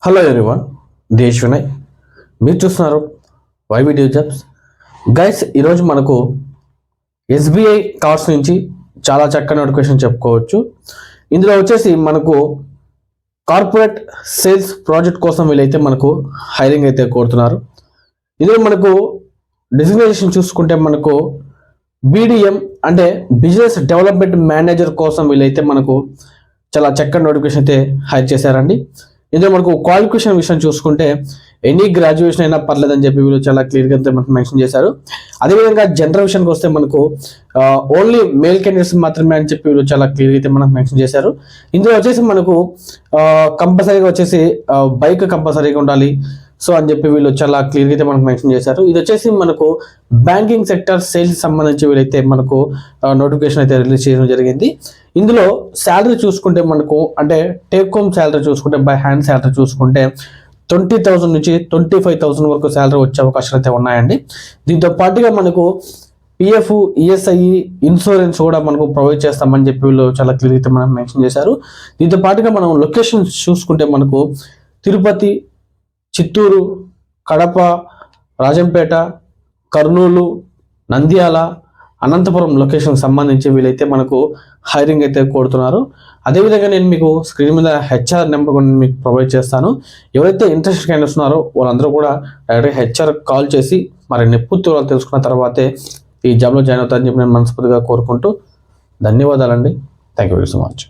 Hello everyone, దేశ్ వినయ్. మీరు చూస్తున్నారు why video jobs. Guys, ఈరోజు మనకు ఎస్బీఐ కార్డ్స్ నుంచి చాలా చక్కని నోటిఫికేషన్ చెప్పుకోవచ్చు. ఇందులో వచ్చేసి మనకు కార్పొరేట్ సేల్స్ ప్రాజెక్ట్ కోసం వీళ్ళైతే మనకు హైరింగ్ అయితే కోరుతున్నారు. ఇందులో మనకు డిజిగ్నేషన్ చూసుకుంటే మనకు బీడీఎం అంటే బిజినెస్ డెవలప్మెంట్ మేనేజర్ కోసం వీళ్ళైతే మనకు చాలా చక్కని నోటిఫికేషన్ అయితే హైర్ చేశారండి. ఇందులో మనకు క్వాలిఫికేషన్ విషయం చూసుకుంటే ఎనీ గ్రాడ్యుయేషన్ అయినా పర్లేదని చెప్పి వీళ్ళు చాలా క్లియర్గా మనకు మెన్షన్ చేశారు. అదేవిధంగా జెండర్ విషయానికి వస్తే మనకు ఓన్లీ మేల్ క్యాండిడేట్స్ మాత్రమే అని చెప్పి వీళ్ళు చాలా క్లియర్గా అయితే మనకు మెన్షన్ చేశారు. ఇందులో వచ్చేసి మనకు కంపల్సరీగా వచ్చేసి బైక్ కంపల్సరీగా ఉండాలి సో అని చెప్పి వీళ్ళు చాలా క్లియర్గా అయితే మనకు మెన్షన్ చేశారు. ఇది వచ్చేసి మనకు బ్యాంకింగ్ సెక్టర్ సేల్స్ సంబంధించి వీళ్ళైతే మనకు నోటిఫికేషన్ అయితే రిలీజ్ చేయడం జరిగింది. ఇందులో శాలరీ చూసుకుంటే మనకు అంటే టేక్ హోమ్ శాలరీ చూసుకుంటే బై హ్యాండ్ శాలరీ చూసుకుంటే 20,000 నుంచి 25,000 వరకు శాలరీ వచ్చే అవకాశాలు అయితే ఉన్నాయండి. దీంతో పాటుగా మనకు పిఎఫ్, ఈఎస్ఐ, ఇన్సూరెన్స్ కూడా మనకు ప్రొవైడ్ చేస్తామని చెప్పి వీళ్ళు చాలా క్లియర్గా మనం మెన్షన్ చేశారు. దీంతో పాటుగా మనం లొకేషన్ చూసుకుంటే మనకు తిరుపతి, చిత్తూరు, కడప, రాజంపేట, కర్నూలు, నంద్యాల, అనంతపురం లొకేషన్ సంబంధించి వీళ్ళైతే మనకు హైరింగ్ అయితే కోరుతున్నారు. అదేవిధంగా నేను మీకు స్క్రీన్ మీద హెచ్ఆర్ నెంబర్ కూడా మీకు ప్రొవైడ్ చేస్తాను. ఎవరైతే ఇంట్రెస్ట్ క్యాండిడేట్స్ ఉన్నారో వాళ్ళందరూ కూడా డైరెక్ట్గా హెచ్ఆర్ కాల్ చేసి మరిన్ని పూర్తి వివరాలు తెలుసుకున్న తర్వాతే ఈ జాబ్లో జాయిన్ అవుతారని చెప్పి నేను మనస్ఫూర్తిగా కోరుకుంటూ ధన్యవాదాలండి. Thank you very so much.